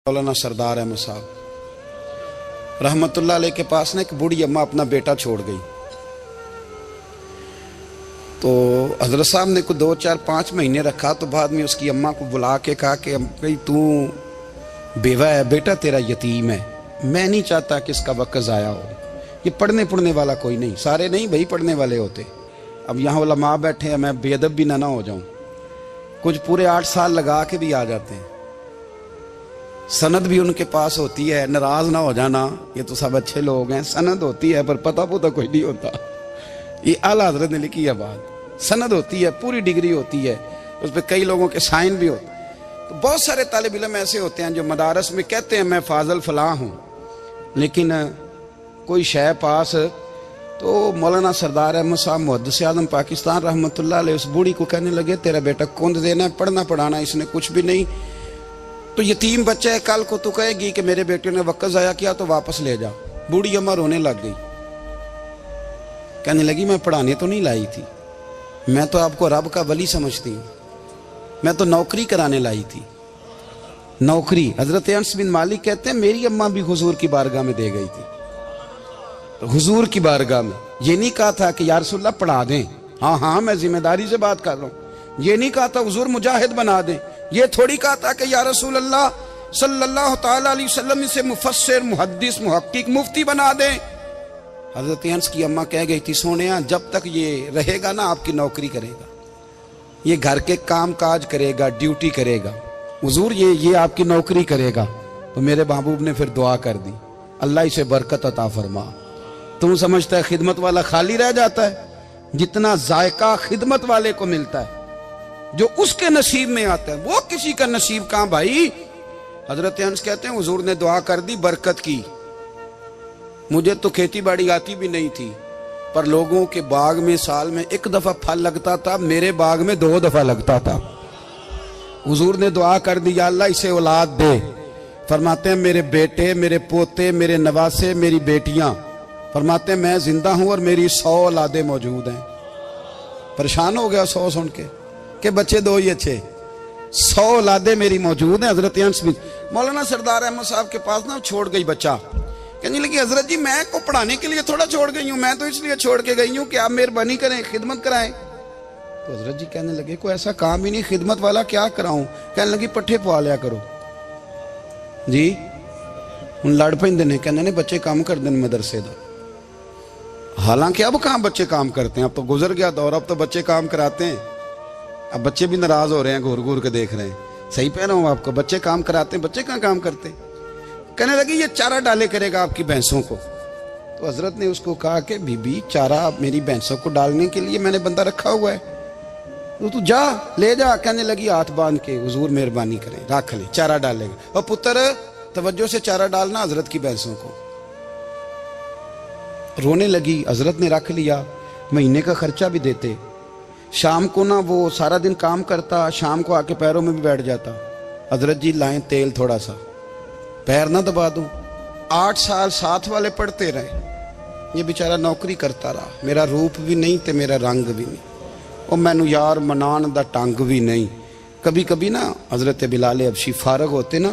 मौलाना सरदार अहमद साहब रहमतुल्लाह अलैह के पास ना एक बूढ़ी अम्मा अपना बेटा छोड़ गई। तो हजरत साहब ने कुछ 2, 4, 5 महीने रखा। तो बाद में उसकी अम्मा को बुला के कहा कि भाई तू बेवा है, बेटा तेरा यतीम है, मैं नहीं चाहता कि इसका वक्त ज़ाया हो। ये पढ़ने वाला कोई नहीं, सारे नहीं भाई पढ़ने वाले होते। अब यहाँ उलमा बैठे हैं, मैं बेअदब भी ना हो जाऊँ। कुछ पूरे 8 साल लगा के भी आ जाते हैं, सनद भी उनके पास होती है। नाराज ना हो जाना, ये तो सब अच्छे लोग हैं। सनद होती है पर पता पुता कोई नहीं होता। ये आला हजरत ने लिखी है बात। सनद होती है, पूरी डिग्री होती है, उस पर कई लोगों के साइन भी होते हैं। तो बहुत सारे तालिब इल्म ऐसे होते हैं जो मदारस में कहते हैं मैं फाजल फलां हूँ, लेकिन कोई शय पास। तो मौलाना सरदार अहमद साहब मुहद्दिस आज़म पाकिस्तान रहमतुल्लाह अलैह उस बूढ़ी को कहने लगे तेरा बेटा कुंद देना है, पढ़ना पढ़ाना इसने कुछ भी नहीं, तो यतीम बच्चा है, कल को तो कहेगी कि मेरे बेटे ने वक्त ज़ाया किया तो वापस ले जा। बूढ़ी अम्मा रोने लग गई, कहने लगी मैं पढ़ाने तो नहीं लाई थी, मैं तो आपको रब का वली समझती हूँ, मैं तो नौकरी कराने लाई थी। नौकरी हजरत अनस बिन मालिक कहते हैं मेरी अम्मा भी हुजूर की बारगाह में दे गई थी। हुजूर की बारगाह में ये नहीं कहा था कि या रसूलल्लाह पढ़ा दें, हाँ हाँ मैं जिम्मेदारी से बात कर रहा हूँ। ये नहीं कहा था हुजूर मुजाहिद बना दें, ये थोड़ी कहा था कि या रसूल अल्लाह सल्लल्लाहु ताला अलैहि वसल्लम से मुफस्सिर मुहद्दिस मुहक्किक मुफ्ती बना दें। हजरत अनस की अम्मा कह गई थी सोनिया जब तक ये रहेगा ना आपकी नौकरी करेगा, ये घर के काम काज करेगा, ड्यूटी करेगा, हुजूर ये आपकी नौकरी करेगा। तो मेरे महबूब ने फिर दुआ कर दी, अल्लाह इसे बरकत अता फरमा। तुम समझता है खिदमत वाला खाली रह जाता है? जितना जायका खिदमत वाले को मिलता है, जो उसके नसीब में आता है, वो किसी का नसीब कहां भाई। हजरत अनस कहते हैं हुजूर ने दुआ कर दी, बरकत की। मुझे तो खेती बाड़ी आती भी नहीं थी, पर लोगों के बाग में साल में 1 दफा फल लगता था, मेरे बाग में 2 दफा लगता था। हुजूर ने दुआ कर दी अल्लाह इसे औलाद दे। फरमाते हैं मेरे बेटे, मेरे पोते, मेरे नवासे, मेरी बेटियां, फरमाते हैं मैं जिंदा हूं और मेरी 100 औलादे मौजूद हैं। परेशान हो गया 100 सुन के बच्चे 2 ही अच्छे, 100 औलादे मेरी मौजूद हैं। हजरत अनस भी मौलाना सरदार अहमद साहब के पास ना छोड़ गई बच्चा, कहने लगी हजरत जी मैं को पढ़ाने के लिए थोड़ा छोड़ गई हूँ, मैं तो इसलिए छोड़ के गई हूँ कि आप मेहरबानी करें, खिदमत कराएं। तो हजरत जी कहने लगे कोई ऐसा काम ही नहीं, खिदमत वाला क्या कराऊं। कहने लगी पट्ठे पवा लिया करो जी। हूँ लड़ पेंदे ने, कहने ने बच्चे काम कर दें मदरसे का। हालांकि अब कहाँ बच्चे काम करते हैं, अब तो गुजर गया दौर, अब तो बच्चे काम कराते हैं। अब बच्चे भी नाराज हो रहे हैं, घूर घूर के देख रहे हैं। सही कह रहा हूँ आपको, बच्चे काम कराते हैं, बच्चे कहाँ काम करते। कहने लगी ये चारा डाले करेगा आपकी भैंसों को। तो हजरत ने उसको कहा कि बीबी चारा मेरी भैंसों को डालने के लिए मैंने बंदा रखा हुआ है, तो तू जा ले जा। कहने लगी हाथ बांध के हुजूर मेहरबानी करें रख ले, चारा डालेगा। और पुत्र तवज्जो से चारा डालना हजरत की भैंसों को। रोने लगी, हजरत ने रख लिया, महीने का खर्चा भी देते। शाम को ना वो सारा दिन काम करता, शाम को आके पैरों में भी बैठ जाता, हजरत जी लाएं तेल थोड़ा सा, पैर ना दबा दूं। 8 साल साथ वाले पढ़ते रहे, ये बेचारा नौकरी करता रहा। मेरा रूप भी नहीं ते मेरा रंग भी नहीं, और मैनू यार मनान दा टंग भी नहीं। कभी कभी ना हजरत बिलाल हबशी फारग होते ना,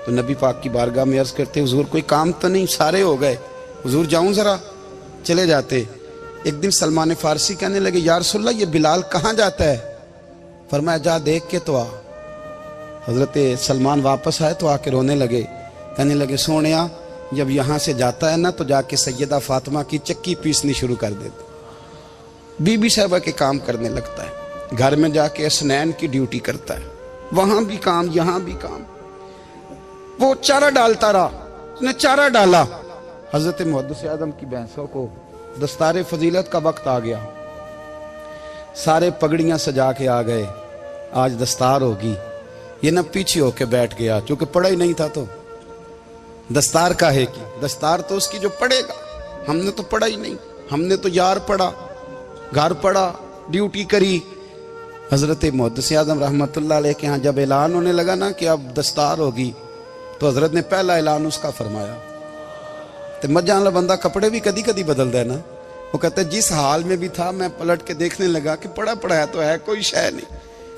तो नबी पाक की बारगाह में अर्ज करते हुजूर कोई काम तो नहीं, सारे हो गए, हुजूर जाऊं जरा, चले जाते। एक दिन सलमान फारसी कहने लगे या रसूलल्लाह ये बिलाल कहाँ जाता है। फरमाया जा देख के तो आ। हजरत सलमान वापस आए तो आके रोने लगे, कहने लगे सोनिया जब यहाँ से जाता है ना तो जाके सैयदा फातिमा की चक्की पीसनी शुरू कर देता, बीबी साहबा के काम करने लगता है, घर में जाके असनैन की ड्यूटी करता है, वहां भी काम यहाँ भी काम। वो चारा डालता रहा, उसने चारा डाला। हजरत मुहद्दिस आज़म की भैंसों को दस्तारे फजीलत का वक्त आ गया, सारे पगड़ियां सजा के आ गए, आज दस्तार होगी। ये ना पीछे होके बैठ गया, चूंकि पढ़ा ही नहीं था तो दस्तार का है कि दस्तार तो उसकी जो पढ़ेगा, हमने तो पढ़ा ही नहीं, हमने तो यार पढ़ा, घर पढ़ा, ड्यूटी करी। हजरत मुहद्दिस आज़म रहमतुल्लाह अलैह के यहाँ जब ऐलान होने लगा ना कि अब दस्तार होगी, तो हजरत ने पहला ऐलान उसका फरमाया। तो मजा वाला बंदा कपड़े भी कदी कदी बदलता है ना, वो कहते जिस हाल में भी था मैं पलट के देखने लगा कि पढ़ा पढ़ाया तो है, कोई शय नहीं।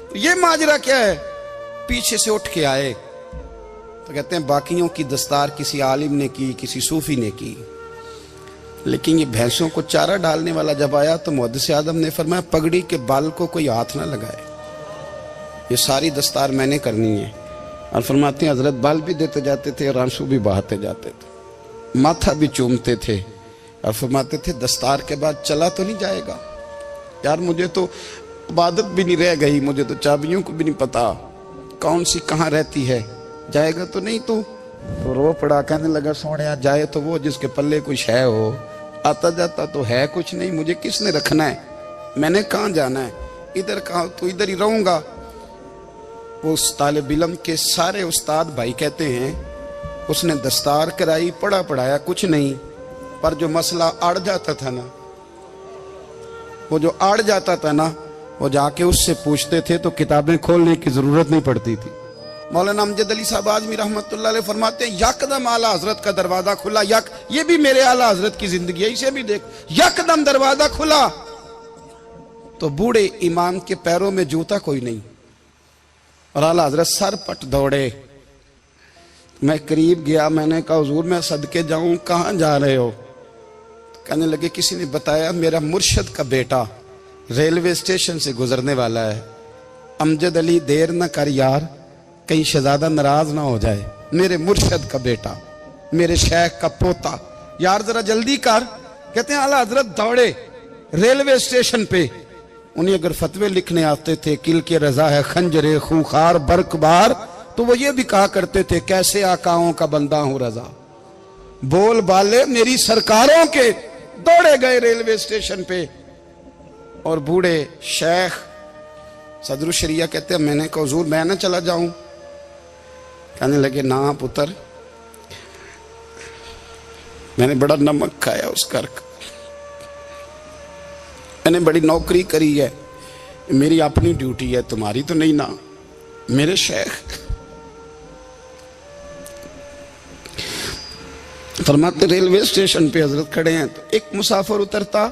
तो ये माजरा क्या है, पीछे से उठ के आए तो कहते हैं बाकियों की दस्तार किसी आलिम ने की, किसी सूफी ने की, लेकिन ये भैंसों को चारा डालने वाला जब आया तो मुहद्दिस आदम ने फरमाया पगड़ी के बाल को कोई हाथ ना लगाए, ये सारी दस्तार मैंने करनी है। और फरमाते हैं हजरत बाल भी देते जाते थे और आंसू भी बहाते जाते थे, माथा भी चूमते थे और फरमाते थे दस्तार के बाद चला तो नहीं जाएगा यार, मुझे तो इबादत भी नहीं रह गई, मुझे तो चाबियों को भी नहीं पता कौन सी कहाँ रहती है, जाएगा तो नहीं तू? तो रो पड़ा, कहने लगा सोनिया जाए तो वो जिसके पल्ले कुछ है हो, आता जाता तो है कुछ नहीं, मुझे किसने रखना है, मैंने कहाँ जाना है, इधर कहाँ, तो इधर ही रहूंगा। वो उस तालिब इल्म के सारे उस्ताद भाई कहते हैं उसने दस्तार कराई, पढ़ा पढ़ाया कुछ नहीं, पर जो मसला अड़ जाता था ना, वो जो अड़ जाता था ना, वो जाके उससे पूछते थे तो किताबें खोलने की जरूरत नहीं पड़ती थी। मौलाना अमजद अली साहब आजमी रहमतुल्लाह अलैह फरमाते हैं यकदम आला हजरत का दरवाजा खुला, ये भी मेरे आला हजरत की जिंदगी है, इसे भी देख, यकदम दरवाजा खुला तो बूढ़े इमाम के पैरों में जूता कोई नहीं और आला हजरत सर पट दौड़े। मैं करीब गया, मैंने कहा हुजूर मैं सदके जाऊं, कहां जा रहे हो? कहने लगे किसी ने बताया मेरा मुर्शद का बेटा रेलवे स्टेशन से गुजरने वाला है, अमजद अली देर न कर यार, कहीं शहजादा नाराज ना हो जाए, मेरे मुर्शद का बेटा, मेरे शेख का पोता, यार जरा जल्दी कर। कहते हैं आला हजरत दौड़े रेलवे स्टेशन पे, उन्हें अगर फतवे लिखने आते थे किल के रजा है खंजरे खूंखार बरकबार, तो वो ये भी कहा करते थे कैसे आकाओं का बंदा हूं रजा, बोल बाले मेरी सरकारों के। दौड़े गए रेलवे स्टेशन पे और बूढ़े शेख सदरुल शरिया कहते हैं मैंने कहा हुजूर मैं ना चला जाऊं? कहने लगे ना पुत्र, मैंने बड़ा नमक खाया उस घर का, मैंने बड़ी नौकरी करी है, मेरी अपनी ड्यूटी है, तुम्हारी तो नहीं ना। मेरे शेख फरमाते रेलवे स्टेशन पे हजरत खड़े हैं तो एक मुसाफिर उतरता,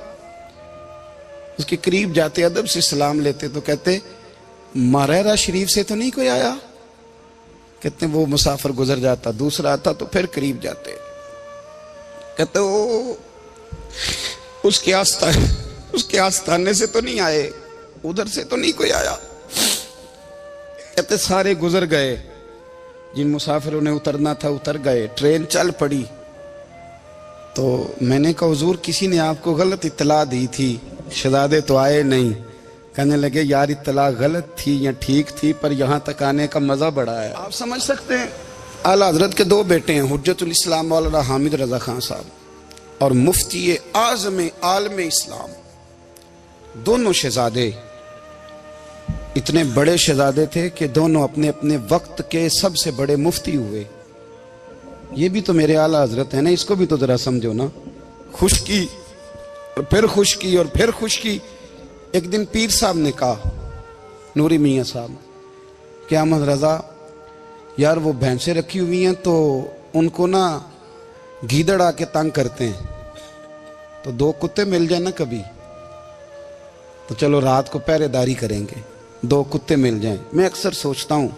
उसके करीब जाते अदब से सलाम लेते तो कहते मारेरा शरीफ से तो नहीं कोई आया? कहते वो मुसाफिर गुजर जाता, दूसरा आता तो फिर करीब जाते, कहते वो उसके आस्थाने से तो नहीं आए, उधर से तो नहीं कोई आया। कहते सारे गुजर गए, जिन मुसाफिरों ने उतरना था उतर गए, ट्रेन चल पड़ी। तो मैंने कहा हुजूर किसी ने आपको गलत इत्तला दी थी, शहजादे तो आए नहीं। कहने लगे यार इत्तला गलत थी या ठीक थी, पर यहाँ तक आने का मजा बड़ा है। आप समझ सकते हैं आला हजरत के दो बेटे हैं, हुज्जतुल इस्लाम मौलाना हामिद रजा खान साहब और मुफ्ती आज़म आलम इस्लाम, दोनों शहजादे इतने बड़े शहजादे थे कि दोनों अपने अपने वक्त के सबसे बड़े मुफ्ती हुए। ये भी तो मेरे आला हजरत है ना, इसको भी तो जरा समझो ना। खुशकी और फिर खुशकी और फिर खुशकी। एक दिन पीर साहब ने कहा, नूरी मियाँ साहब, क्या अहमद रजा यार वो भैंसें रखी हुई हैं तो उनको ना गीदड़ आके तंग करते हैं, तो दो कुत्ते मिल जाए ना कभी, तो चलो रात को पहरेदारी करेंगे, दो कुत्ते मिल जाएं। मैं अक्सर सोचता हूँ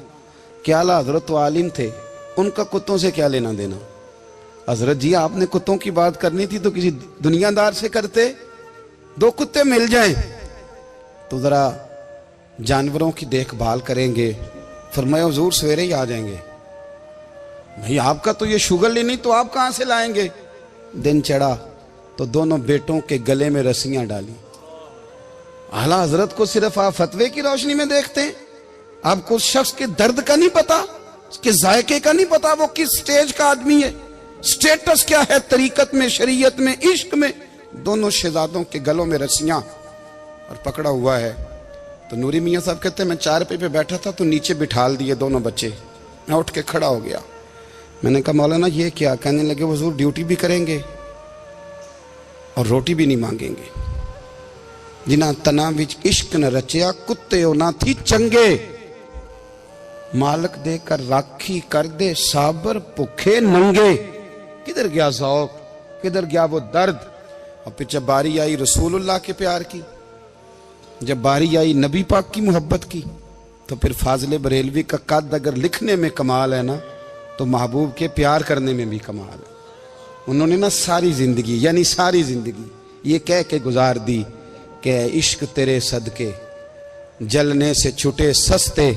कि आला हजरत तो आलिम थे, उनका कुत्तों से क्या लेना देना। हजरत जी आपने कुत्तों की बात करनी थी तो किसी दुनियादार से करते, दो कुत्ते मिल जाएं तो जरा जानवरों की देखभाल करेंगे। फरमाया हुजूर सवेरे ही आ जाएंगे। भाई आपका तो ये शुगर ही नहीं, तो आप कहां से लाएंगे? दिन चढ़ा तो दोनों बेटों के गले में रस्सियां डाली। आला हजरत को सिर्फ आप फतवे की रोशनी में देखते हैं, आपको उस शख्स के दर्द का नहीं पता, उसके जायके का नहीं पता, वो किस स्टेज का आदमी है, स्टेटस क्या है तरीकत में, शरीयत में, इश्क में। दोनों शहजादों के गलों में रस्सियां और पकड़ा हुआ है। तो नूरी मियाँ साहब कहते हैं मैं चारपाई पे बैठा था तो नीचे बिठाल दिए दोनों बच्चे, मैं उठ के खड़ा हो गया। मैंने कहा मौलाना ये क्या? कहने लगे हुजूर ड्यूटी भी करेंगे और रोटी भी नहीं मांगेंगे। जिन्हां तना विच इश्क न रचिया कुत्ते ना थी चंगे, मालक देकर राखी कर दे साबर भुखे नंगे। किधर गया ज़ौक़, किधर गया वो दर्द? और फिर जब बारी आई रसूलुल्लाह के प्यार की, जब बारी आई नबी पाक की मोहब्बत की, तो फिर फाजिल बरेलवी का कद अगर लिखने में कमाल है ना, तो महबूब के प्यार करने में भी कमाल है। उन्होंने ना सारी जिंदगी, यानी सारी जिंदगी ये कह के गुजार दी कि इश्क तेरे सदके जलने से छुटे सस्ते,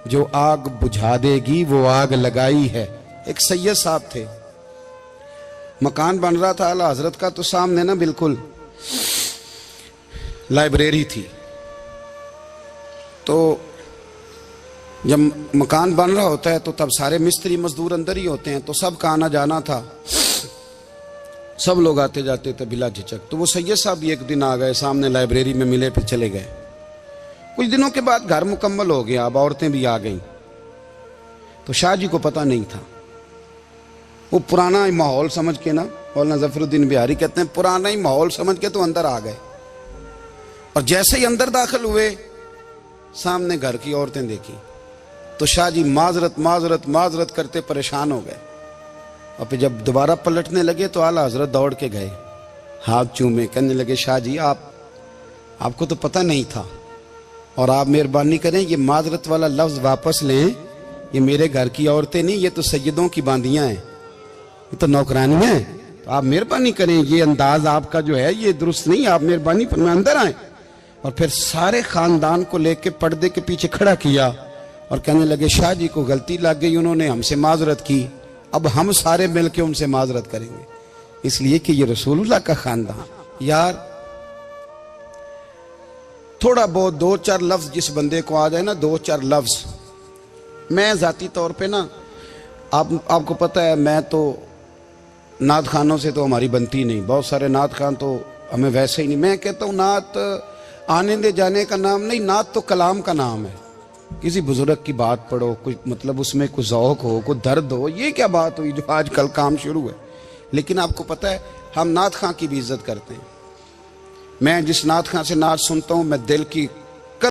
जो आग बुझा देगी वो आग लगाई है। एक सैयद साहब थे, मकान बन रहा था आला हजरत का, तो सामने ना बिल्कुल लाइब्रेरी थी। तो जब मकान बन रहा होता है तो तब सारे मिस्त्री मजदूर अंदर ही होते हैं, तो सबका आना जाना था, सब लोग आते जाते थे बिला झिझक। तो वो सैयद साहब भी एक दिन आ गए, सामने लाइब्रेरी में मिले, फिर चले गए। कुछ दिनों के बाद घर मुकम्मल हो गया, अब औरतें भी आ गईं। तो शाह जी को पता नहीं था, वो पुराना ही माहौल समझ के ना, मौलाना जफरुद्दीन बिहारी कहते हैं पुराना ही माहौल समझ के तो अंदर आ गए। और जैसे ही अंदर दाखिल हुए सामने घर की औरतें देखी तो शाह जी माजरत माजरत माजरत करते परेशान हो गए। और फिर जब दोबारा पलटने लगे तो आला हजरत दौड़ के गए, हाथ चूमे, कहने लगे शाह जी आपको तो पता नहीं था, और आप मेहरबानी करें ये माजरत वाला लफ्ज वापस लें। ये मेरे घर की औरतें नहीं, ये तो सैयदों की बांदियां हैं, ये तो नौकरानियां हैं। तो आप मेहरबानी करें, ये अंदाज आपका जो है ये दुरुस्त नहीं, आप मेहरबानी फरमाएं अंदर आए। और फिर सारे खानदान को लेके पर्दे के पीछे खड़ा किया और कहने लगे शाह जी को गलती लग गई, उन्होंने हमसे माजरत की, अब हम सारे मिलके उनसे माजरत करेंगे, इसलिए कि ये रसूलुल्लाह का खानदान। यार थोड़ा बहुत दो चार लफ्ज जिस बंदे को आ जाए ना, दो चार लफ्ज, मैं जाती तौर पे ना आपको पता है, मैं तो नात खानों से तो हमारी बनती नहीं, बहुत सारे नात खान तो हमें वैसे ही नहीं। मैं कहता हूँ नात आने दे जाने का नाम नहीं, नात तो कलाम का नाम है। किसी बुजुर्ग की बात पढ़ो, कुछ मतलब उसमें कुछ ज़ौक़ हो, कुछ दर्द हो, ये क्या बात हुई जो आजकल काम शुरू है। लेकिन आपको पता है हम नात खां की भी इज्जत करते हैं। मैं जिस नात खां से नात सुनता हूँ मैं दिल की